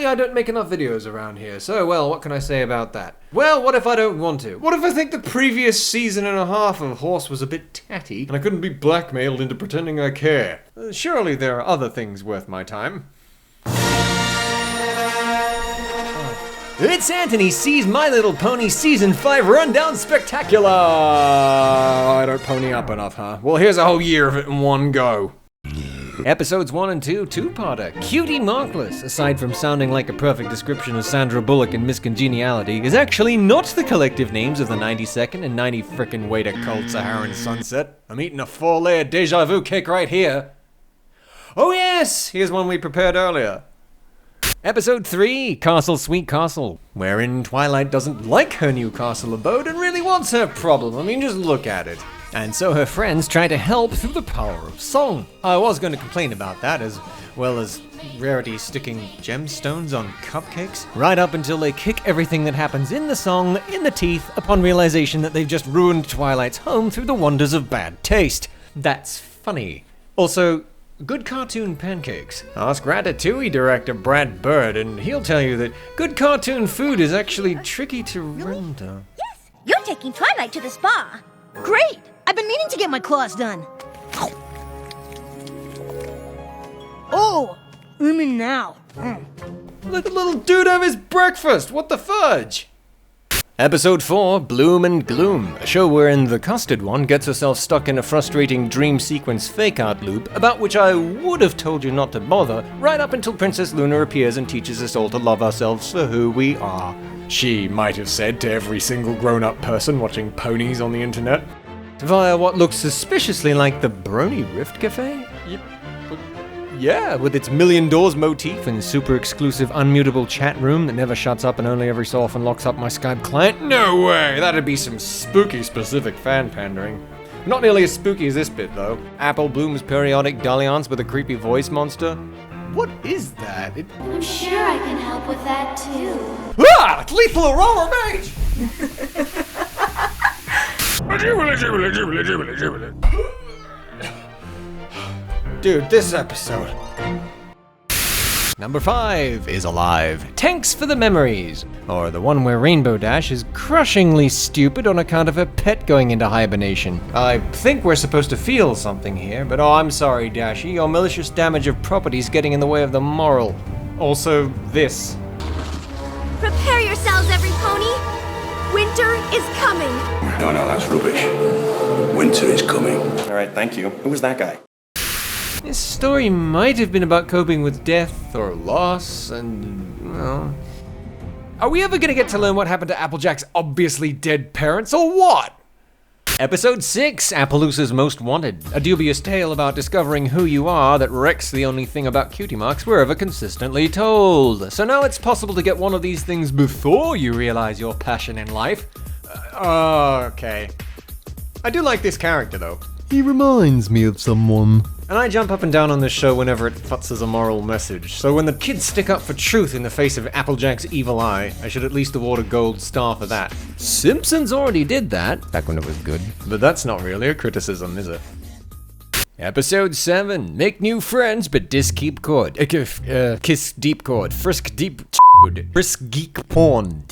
I don't make enough videos around here, so, well, what can I say about that? Well, what if I don't want to? What if I think the previous season and a half of Horse was a bit tatty, and I couldn't be blackmailed into pretending I care? Surely there are other things worth my time. It's Anthony Sees My Little Pony Season 5 Rundown Spectacular! I don't pony up enough, huh? Well, here's a whole year of it in one go. Episodes 1 and 2, two-parter. Cutie Markless, aside from sounding like a perfect description of Sandra Bullock in Miss Congeniality, is actually not the collective names of the 92nd and 90 frickin' way to Cold Saharan Sunset. I'm eating a 4-layer deja vu cake right here. Oh yes! Here's one we prepared earlier. Episode 3, Castle Sweet Castle, wherein Twilight doesn't like her new castle abode and really wants her problem. I mean, just look at it. And so her friends try to help through the power of song. I was going to complain about that, as well as Rarity sticking gemstones on cupcakes, right up until they kick everything that happens in the song in the teeth upon realization that they've just ruined Twilight's home through the wonders of bad taste. That's funny. Also, good cartoon pancakes. Ask Ratatouille director Brad Bird, and he'll tell you that good cartoon food is actually tricky to render. Yes, you're taking Twilight to the spa. Great! I've been meaning to get my claws done. Oh, I'm in now. Let the little dude have his breakfast! What the fudge? Episode 4, Bloom and Gloom, a show wherein the custard one gets herself stuck in a frustrating dream sequence fake-out loop, about which I would have told you not to bother, right up until Princess Luna appears and teaches us all to love ourselves for who we are. She might have said to every single grown-up person watching ponies on the internet. Via what looks suspiciously like the Brony Rift Cafe? Yeah, with its million doors motif and super exclusive unmutable chat room that never shuts up and only every so often locks up my Skype client. No way! That'd be some spooky specific fan pandering. Not nearly as spooky as this bit, though. Apple Bloom's periodic dalliance with a creepy voice monster. What is that? I'm sure I can help with that, too. Ah! Lethal Aurora Mage! Dude, this episode. Number 5 is Alive. Thanks for the Memories. Or the one where Rainbow Dash is crushingly stupid on account of her pet going into hibernation. I think we're supposed to feel something here, but oh, I'm sorry, Dashy. Your malicious damage of property's getting in the way of the moral. Also, this. Prepare yourselves, every pony. Winter is coming. No, that's rubbish. Winter is coming. All right, thank you. Who was that guy? This story might have been about coping with death or loss and, well... Are we ever gonna get to learn what happened to Applejack's obviously dead parents, or what? Episode 6, Appaloosa's Most Wanted. A dubious tale about discovering who you are that wrecks the only thing about cutie marks we're ever consistently told. So now it's possible to get one of these things before you realize your passion in life. Okay. I do like this character, though. He reminds me of someone. And I jump up and down on this show whenever it futzes a moral message, so when the kids stick up for truth in the face of Applejack's evil eye, I should at least award a gold star for that. Simpsons already did that, back when it was good. But that's not really a criticism, is it? Episode 7, Make New Friends but Dis Keep Cord. Kiss Deep Cord. Frisk Deep Frisk Geek Porn.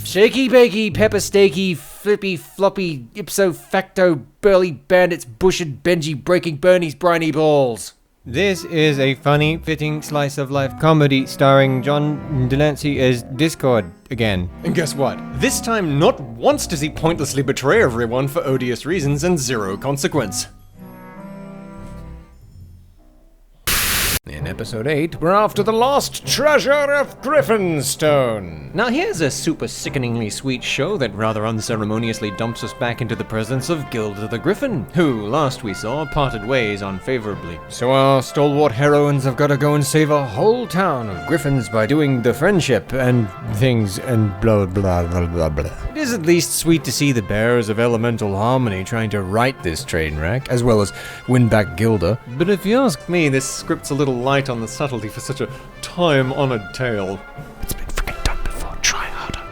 Shaky bakey, pepper steaky, flippy floppy, ipso facto, burly bandits, bushed Benji breaking Bernie's briny balls. This is a funny, fitting slice of life comedy starring John Delancey as Discord again. And guess what? This time not once does he pointlessly betray everyone for odious reasons and zero consequence. In episode 8, we're after the lost treasure of Griffinstone. Now here's a super sickeningly sweet show that rather unceremoniously dumps us back into the presence of Gilda the Griffin, who, last we saw, parted ways unfavorably. So our stalwart heroines have got to go and save a whole town of griffins by doing the friendship and things and blah blah blah blah blah. It is at least sweet to see the bearers of elemental harmony trying to right this train wreck, as well as win back Gilda. But if you ask me, this script's a little light on the subtlety for such a time-honored tale. It's been freaking done before, try harder.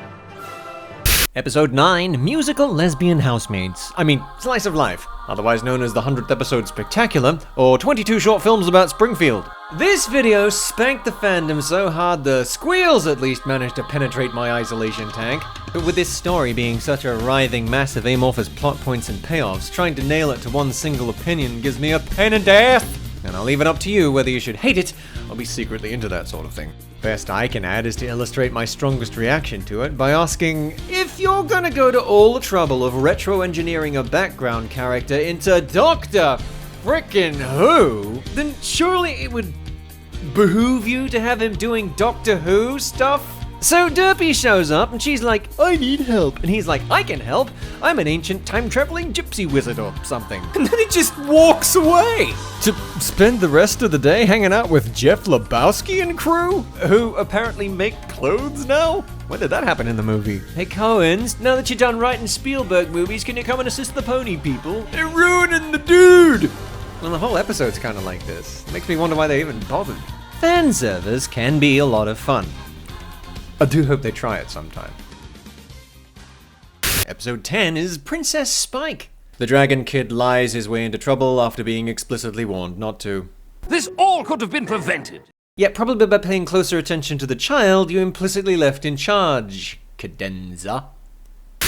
Episode 9, Musical Lesbian Housemaids. Slice of Life, otherwise known as the 100th Episode Spectacular, or 22 short films about Springfield. This video spanked the fandom so hard the squeals at least managed to penetrate my isolation tank. But with this story being such a writhing mass of amorphous plot points and payoffs, trying to nail it to one single opinion gives me a pain in the ass. And I'll leave it up to you whether you should hate it or be secretly into that sort of thing. Best I can add is to illustrate my strongest reaction to it by asking, if you're gonna go to all the trouble of retro-engineering a background character into Doctor Frickin' Who, then surely it would behoove you to have him doing Doctor Who stuff? So Derpy shows up and she's like, I need help. And he's like, I can help. I'm an ancient time-traveling gypsy wizard or something. And then he just walks away to spend the rest of the day hanging out with Jeff Lebowski and crew, who apparently make clothes now? When did that happen in the movie? Hey Coens, now that you're done writing Spielberg movies, can you come and assist the pony people? They're ruining the dude! Well, the whole episode's kind of like this. Makes me wonder why they even bothered. Fan servers can be a lot of fun. I do hope they try it sometime. Episode 10 is Princess Spike. The Dragon Kid lies his way into trouble after being explicitly warned not to. This all could have been prevented. Yet probably by paying closer attention to the child, you implicitly left in charge, Cadenza.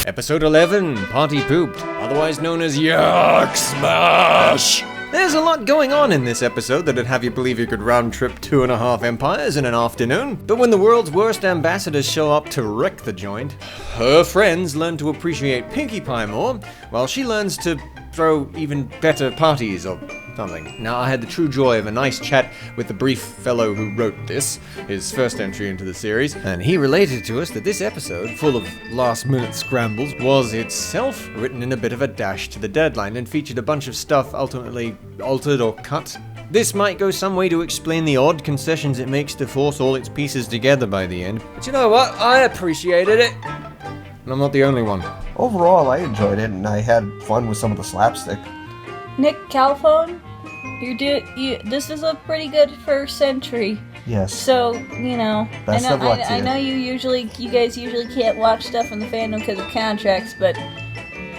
Episode 11, Party Pooped, otherwise known as Yuck Smash. There's a lot going on in this episode that'd have you believe you could round trip 2.5 empires in an afternoon. But when the world's worst ambassadors show up to wreck the joint, her friends learn to appreciate Pinkie Pie more, while she learns to throw even better parties or something. Now, I had the true joy of a nice chat with the brief fellow who wrote this, his first entry into the series, and he related to us that this episode, full of last-minute scrambles, was itself written in a bit of a dash to the deadline and featured a bunch of stuff ultimately altered or cut. This might go some way to explain the odd concessions it makes to force all its pieces together by the end. But you know what? I appreciated it. And I'm not the only one. Overall, I enjoyed it, and I had fun with some of the slapstick. Nick Calphone, this is a pretty good first entry. Yes. So, you know, Best of luck to I you. know you guys usually can't watch stuff in the fandom because of contracts, but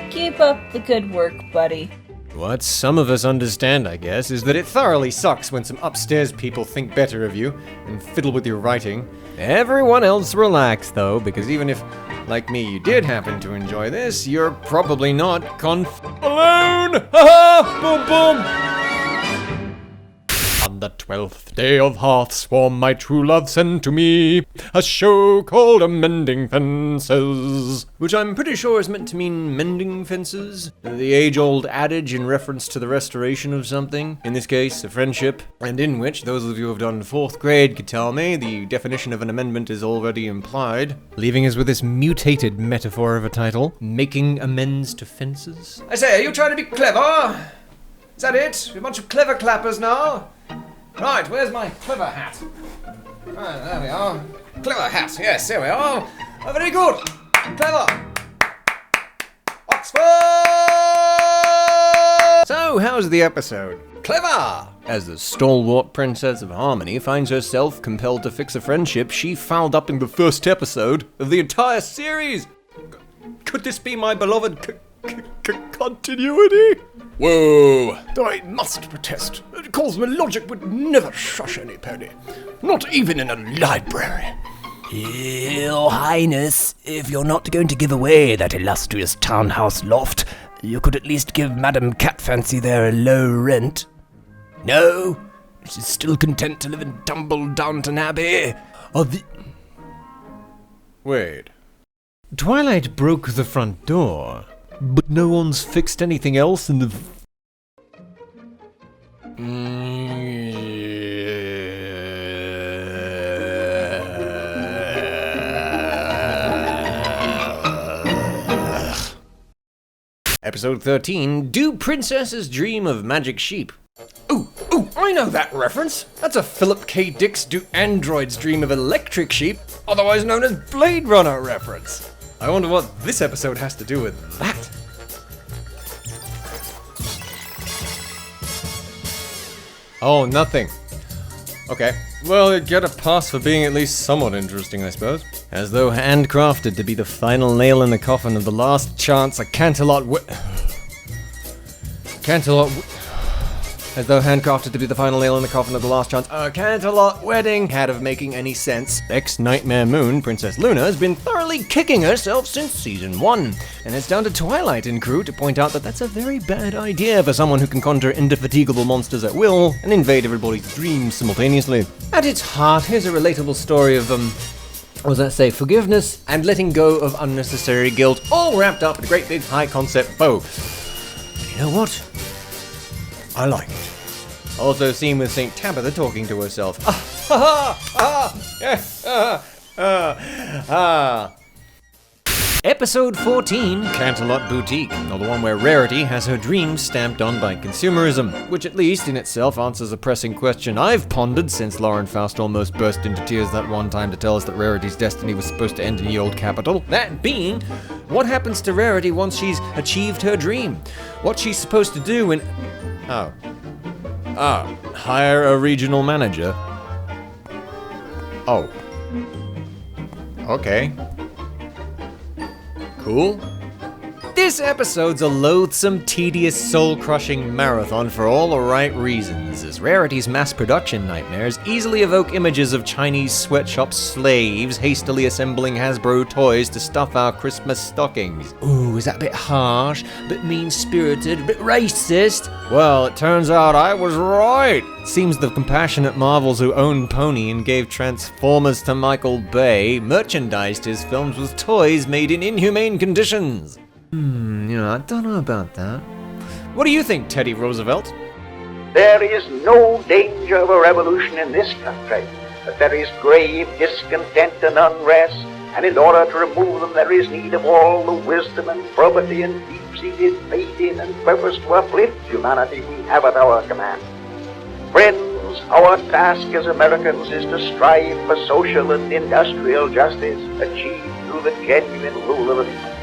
keep up the good work, buddy. What some of us understand, I guess, is that it thoroughly sucks when some upstairs people think better of you and fiddle with your writing. Everyone else relax, though, because even if, like me, you did happen to enjoy this, you're probably not alone! Ha-ha! Boom, boom! On the 12th day of Hearthswarm, my true love sent to me a show called Amending Fences, which I'm pretty sure is meant to mean mending fences, the age-old adage in reference to the restoration of something, in this case, a friendship, and in which those of you who have done 4th grade could tell me the definition of an amendment is already implied, leaving us with this mutated metaphor of a title, making amends to fences. I say, are you trying to be clever? Is that it? A bunch of clever clappers now? Right, where's my clever hat? Right, there we are. Clever hat, yes, here we are. Oh, very good. Clever. Oxford! So, how's the episode? Clever! As the stalwart princess of Harmony finds herself compelled to fix a friendship she fouled up in the first episode of the entire series. Could this be my beloved continuity? Whoa! I must protest. Cosmo logic would never shush any pony. Not even in a library. Your Highness, if you're not going to give away that illustrious townhouse loft, you could at least give Madame Catfancy there a low rent. No? She's still content to live in Tumbledownton Abbey? Wait. Twilight broke the front door, but no one's fixed anything else in the... Episode 13, Do Princesses Dream of Magic Sheep? Ooh, I know that reference. That's a Philip K. Dick's Do Androids Dream of Electric Sheep, otherwise known as Blade Runner reference. I wonder what this episode has to do with that. Oh, nothing. Okay. Well, you get a pass for being at least somewhat interesting, I suppose. As though handcrafted to be the final nail in the coffin of the last chance, a Canterlot As though handcrafted to be the final nail in the coffin of the last chance, a Canterlot wedding had of making any sense. Ex-Nightmare Moon, Princess Luna, has been thoroughly kicking herself since Season 1, and it's down to Twilight and crew to point out that that's a very bad idea for someone who can conjure indefatigable monsters at will and invade everybody's dreams simultaneously. At its heart, here's a relatable story of, forgiveness and letting go of unnecessary guilt, all wrapped up in a great big high-concept bow. You know what? I like it. Also seen with St. Tabitha talking to herself. Episode 14, Canterlot Boutique, or the one where Rarity has her dreams stamped on by consumerism, which at least in itself answers a pressing question I've pondered since Lauren Faust almost burst into tears that one time to tell us that Rarity's destiny was supposed to end in the old capital. That being, what happens to Rarity once she's achieved her dream? What she's supposed to do when... hire a regional manager? Oh. Okay. Cool. This episode's a loathsome, tedious, soul-crushing marathon for all the right reasons, as Rarity's mass production nightmares easily evoke images of Chinese sweatshop slaves hastily assembling Hasbro toys to stuff our Christmas stockings. Ooh, is that a bit harsh, a bit mean-spirited, a bit racist? Well, it turns out I was right. Seems the compassionate Marvels who owned Pony and gave Transformers to Michael Bay merchandised his films with toys made in inhumane conditions. I don't know about that. What do you think, Teddy Roosevelt? There is no danger of a revolution in this country, but there is grave discontent and unrest, and in order to remove them there is need of all the wisdom and probity and deep-seated faith in and purpose to uplift humanity we have at our command. Friends, our task as Americans is to strive for social and industrial justice, achieved through the genuine rule of the people.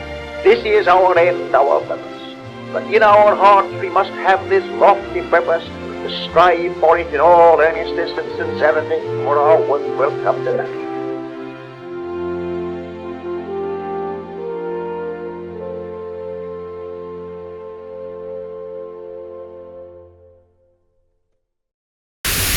This is our end, our purpose. But in our hearts we must have this lofty purpose, to strive for it in all earnestness and sincerity, or our work will come to nothing.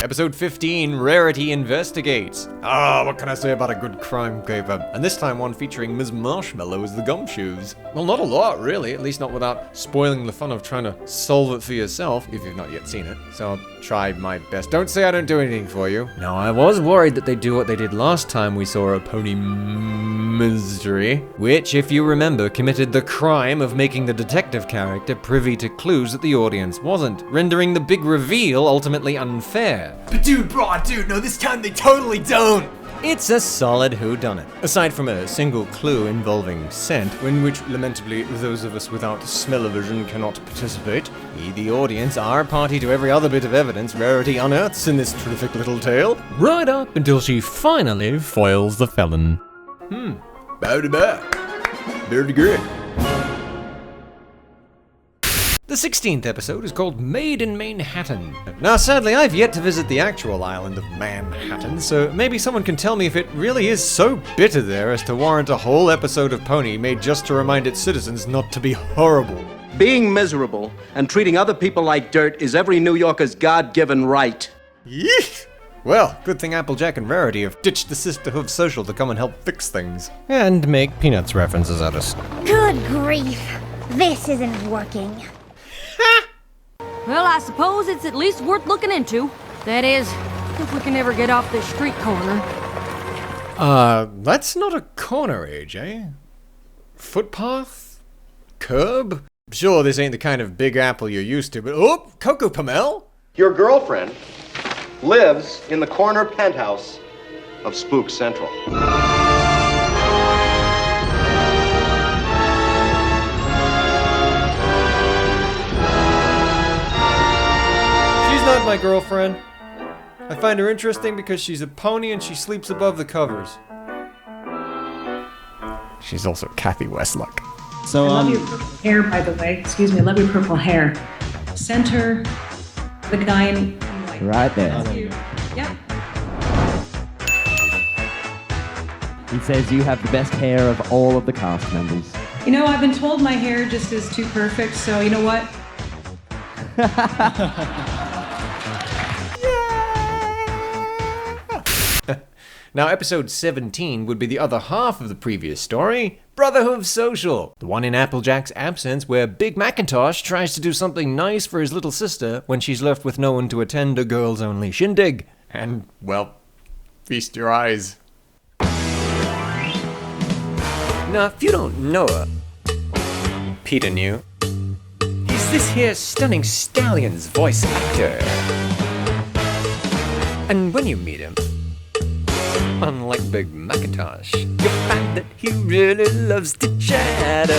Episode 15, Rarity Investigates. What can I say about a good crime caper? And this time one featuring Ms. Marshmallow as the gumshoes. Well, not a lot, really, at least not without spoiling the fun of trying to solve it for yourself, if you've not yet seen it. So I'll try my best. Don't say I don't do anything for you. Now, I was worried that they'd do what they did last time we saw a pony mystery, which, if you remember, committed the crime of making the detective character privy to clues that the audience wasn't, rendering the big reveal ultimately unfair. But dude, no, this time they totally don't! It's a solid whodunit. Aside from a single clue involving scent, in which, lamentably, those of us without smell-o-vision cannot participate, we, the audience, are party to every other bit of evidence Rarity unearths in this terrific little tale. Right up until she finally foils the felon. Bow to bow. Very good. The 16th episode is called Made in Manehattan. Now, sadly, I've yet to visit the actual island of Manhattan, so maybe someone can tell me if it really is so bitter there as to warrant a whole episode of Pony made just to remind its citizens not to be horrible. Being miserable and treating other people like dirt is every New Yorker's God-given right. Yeesh! Well, good thing Applejack and Rarity have ditched the Sisterhood Social to come and help fix things. And make Peanuts references at us. Good grief. This isn't working. Well, I suppose it's at least worth looking into. That is, if we can ever get off this street corner. That's not a corner, AJ. Footpath? Curb? Sure, this ain't the kind of Big Apple you're used to, but oh, Coco Pamel? Your girlfriend lives in the corner penthouse of Spook Central. Not my girlfriend. I find her interesting because she's a pony and she sleeps above the covers. She's also Kathy Westluck. So, I love your purple hair, by the way. Excuse me, I love your purple hair. Center, the guy in white. Right there. Yep. He says you have the best hair of all of the cast members. You know, I've been told my hair just is too perfect, so you know what? Now, episode 17 would be the other half of the previous story, Brotherhoo Social, the one in Applejack's absence where Big Macintosh tries to do something nice for his little sister when she's left with no one to attend a girls-only shindig. And, well, feast your eyes. Now, if you don't know her, Peter knew. He's this here stunning stallion's voice actor. And when you meet him, unlike Big Macintosh, you'll find that he really loves to chatter.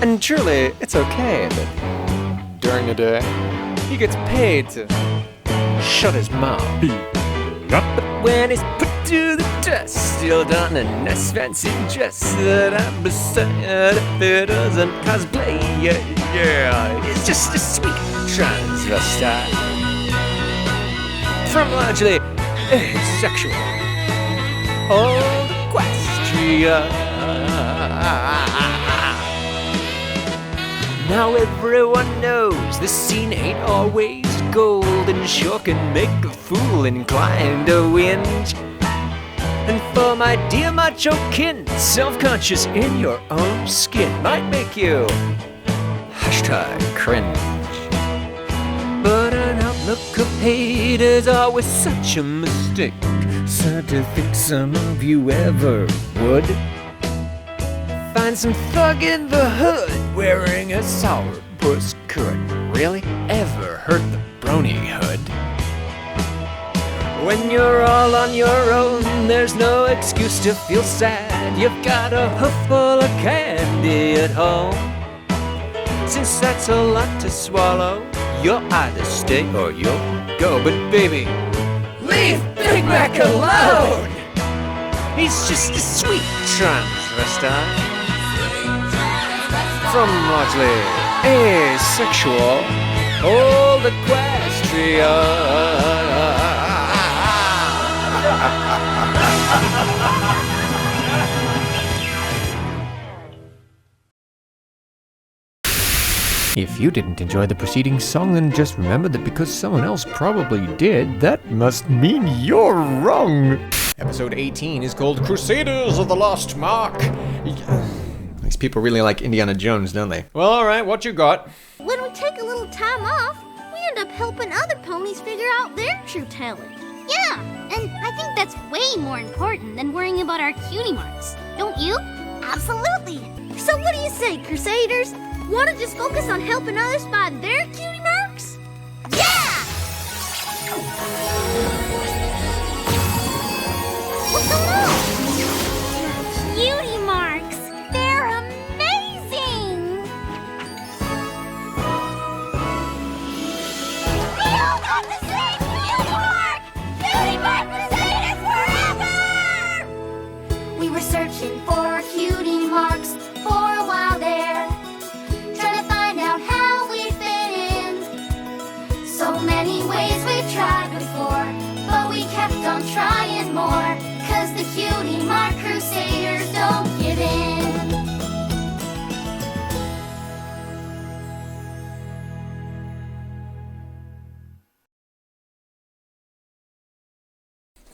And truly, it's okay that during the day, he gets paid to shut his mouth. But when he's put to the test, still done a nice fancy dress that I'm beside if it doesn't cosplay. Yeah, it's just a sweet transvestite from largely asexual old Equestria. Now everyone knows the scene ain't always gold, and sure can make a fool inclined to whinge. And for my dear macho kin, self-conscious in your own skin might make you #cringe. But an outlook of hate is always such a mistake. Sad to think some of you ever would find some thug in the hood wearing a sourpuss could really ever hurt the brony hood. When you're all on your own, there's no excuse to feel sad. You've got a hoof full of candy at home. Since that's a lot to swallow, you'll either stay or you'll go. But baby, leave Big Mac alone! He's just a sweet transvestite from largely asexual old Equestria. If you didn't enjoy the preceding song, then just remember that because someone else probably did, that must mean you're wrong. Episode 18 is called Crusaders of the Lost Mark. These people really like Indiana Jones, don't they? Well, alright, what you got? When we take a little time off, we end up helping other ponies figure out their true talent. Yeah, and I think that's way more important than worrying about our cutie marks. Don't you? Absolutely. So what do you say, Crusaders? Want to just focus on helping others find their cutie marks? Yeah! What's going on? Cutie marks! They're amazing! We all got the same cutie mark! Cutie mark Crusaders forever! We were searching for cutie marks for a while there. So many ways we've tried before, but we kept on trying more, 'cause the cutie mark Crusaders don't give in.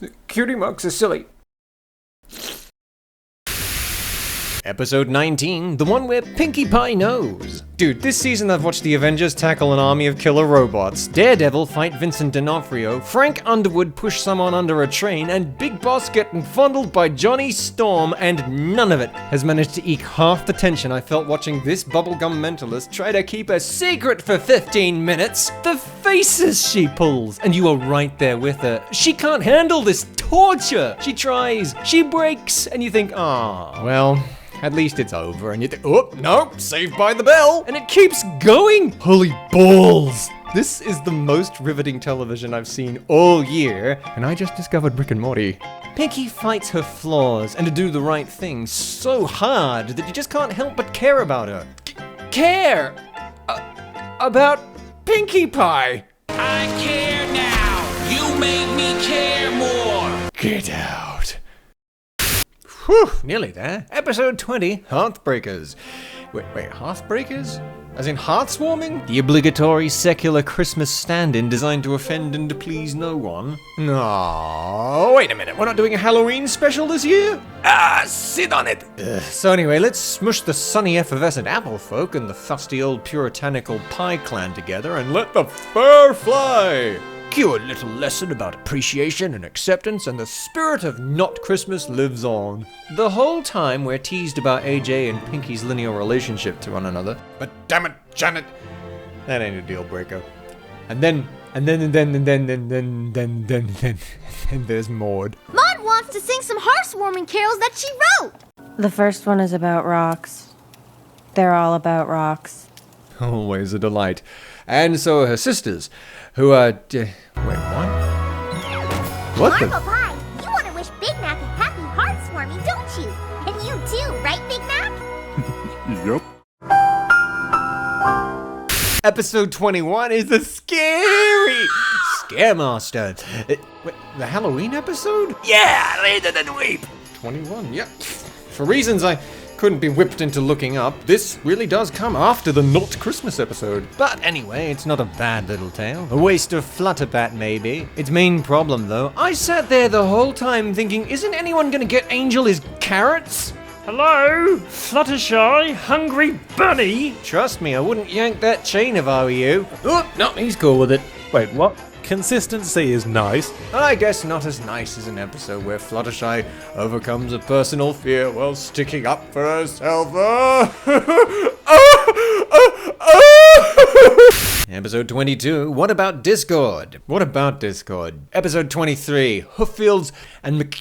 The cutie marks are silly. Episode 19, the one where Pinkie Pie knows. Dude, this season I've watched the Avengers tackle an army of killer robots, Daredevil fight Vincent D'Onofrio, Frank Underwood push someone under a train, and Big Boss getting fondled by Johnny Storm, and none of it has managed to eke half the tension I felt watching this bubblegum mentalist try to keep a secret for 15 minutes. The faces she pulls, and you are right there with her. She can't handle this torture. She tries, she breaks, and you think, ah, well, at least it's over, and you think, oh, no, saved by the bell, and it keeps going. Holy balls. This is the most riveting television I've seen all year, and I just discovered Rick and Morty. Pinkie fights her flaws and to do the right thing so hard that you just can't help but care about her. Care about Pinkie Pie. I care now. You make me care more. Get out. Whew, nearly there. Episode 20, Hearthbreakers. Wait, Hearthbreakers? As in heartswarming? The obligatory secular Christmas stand-in designed to offend and to please no one? No, wait a minute, we're not doing a Halloween special this year? Sit on it. So anyway, let's smush the sunny effervescent apple folk and the fusty old puritanical pie clan together and let the fur fly! Cue a little lesson about appreciation and acceptance, and the spirit of not Christmas lives on. The whole time we're teased about AJ and Pinkie's linear relationship to one another. But damn it, Janet, that ain't a deal breaker. And then there's Maud. Maud wants to sing some heartwarming carols that she wrote. The first one is about rocks. They're all about rocks. Always a delight. And so are her sisters, who are... wait, what? What the... Marble Pie, you want to wish Big Mac a happy heartwarming, don't you? And you too, right, Big Mac? Yep. Episode 21 is the scary Scaremaster. Wait, the Halloween episode? Yeah, read it and weep. 21, yeah. For reasons I couldn't be whipped into looking up, this really does come after the Not Christmas episode. But anyway, it's not a bad little tale. A waste of Flutterbat, maybe. Its main problem, though, I sat there the whole time thinking, isn't anyone gonna get Angel his carrots? Hello? Fluttershy? Hungry bunny? Trust me, I wouldn't yank that chain if I were you. Oh, no, he's cool with it. Wait, what? Consistency is nice. I guess not as nice as an episode where Fluttershy overcomes a personal fear while sticking up for herself. Episode 22, What About Discord? What about Discord? Episode 23, Hooffields and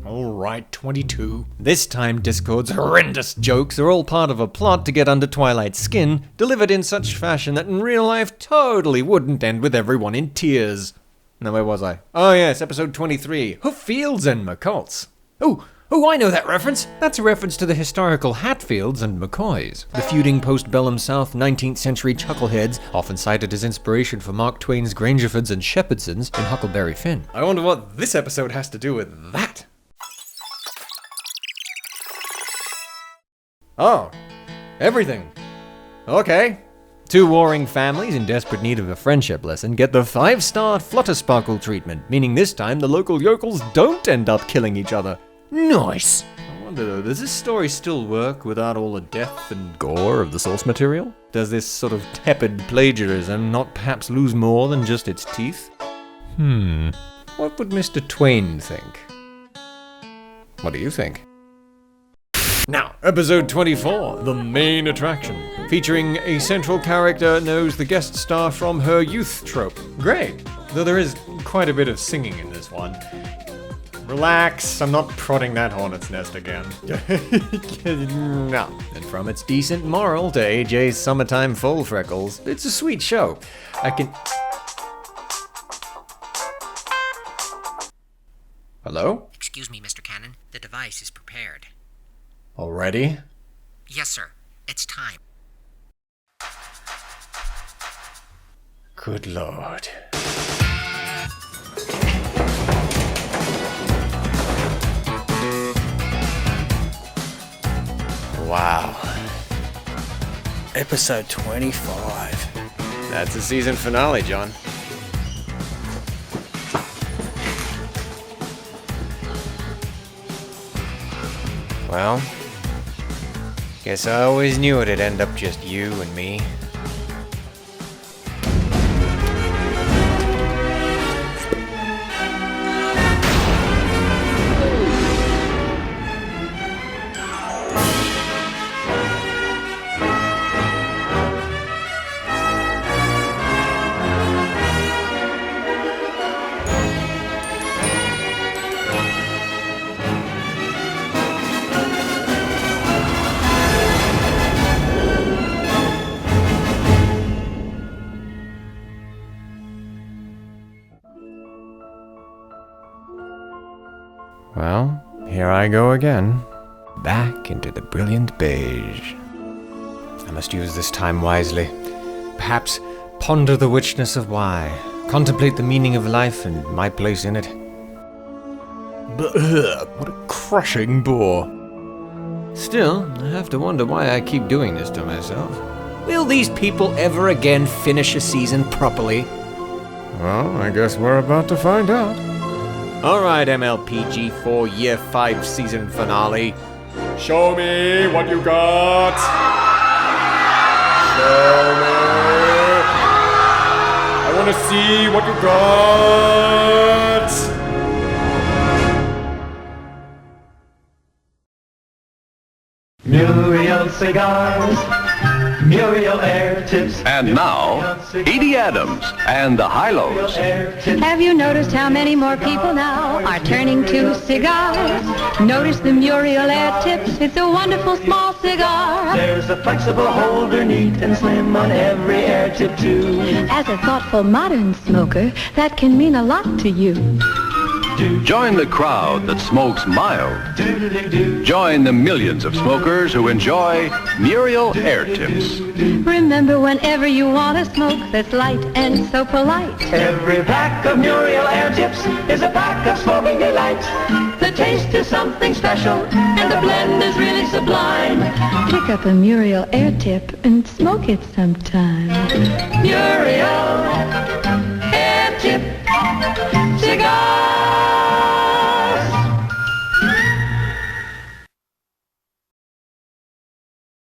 Alright, 22. This time Discord's horrendous jokes are all part of a plot to get under Twilight's skin, delivered in such fashion that in real life totally wouldn't end with everyone in tears. Now where was I? Oh yes, episode 23, Hooffields and McCults. Oh, I know that reference! That's a reference to the historical Hatfields and McCoys, the feuding post-bellum South 19th century chuckleheads, often cited as inspiration for Mark Twain's Grangerfords and Shepherdsons in Huckleberry Finn. I wonder what this episode has to do with that. Oh, everything. Okay. Two warring families in desperate need of a friendship lesson get the 5-star Fluttersparkle treatment, meaning this time the local yokels don't end up killing each other. Nice! I wonder though, does this story still work without all the death and gore of the source material? Does this sort of tepid plagiarism not perhaps lose more than just its teeth? What would Mr. Twain think? What do you think? Now, episode 24, the main attraction, featuring a central character knows the guest star from her youth trope. Great, though there is quite a bit of singing in this one. Relax, I'm not prodding that hornet's nest again. No. And from its decent moral to AJ's summertime full freckles, it's a sweet show. I can... Hello? Excuse me, Mr. Cannon. The device is prepared. Already? Yes, sir. It's time. Good Lord. Wow. Episode 25. That's the season finale, John. Well, guess I always knew it'd end up just you and me. Well, here I go again. Back into the brilliant beige. I must use this time wisely. Perhaps ponder the richness of why. Contemplate the meaning of life and my place in it. What a crushing bore. Still, I have to wonder why I keep doing this to myself. Will these people ever again finish a season properly? Well, I guess we're about to find out. Alright, MLPG4 Year 5 season finale. Show me what you got! Show me! I wanna see what you got! Muriel cigars, Muriel air tips. And now, Edie Adams and the High-Lows. Have you noticed how many more people now are turning to cigars? Notice the Muriel air tips. It's a wonderful small cigar. There's a flexible holder, neat and slim on every air tip too. As a thoughtful modern smoker, that can mean a lot to you. Join the crowd that smokes mild. Join the millions of smokers who enjoy Muriel air tips. Remember, whenever you want to smoke that's light and so polite, every pack of Muriel air tips is a pack of smoking delight. The taste is something special, and the blend is really sublime. Pick up a Muriel air tip and smoke it sometime. Muriel.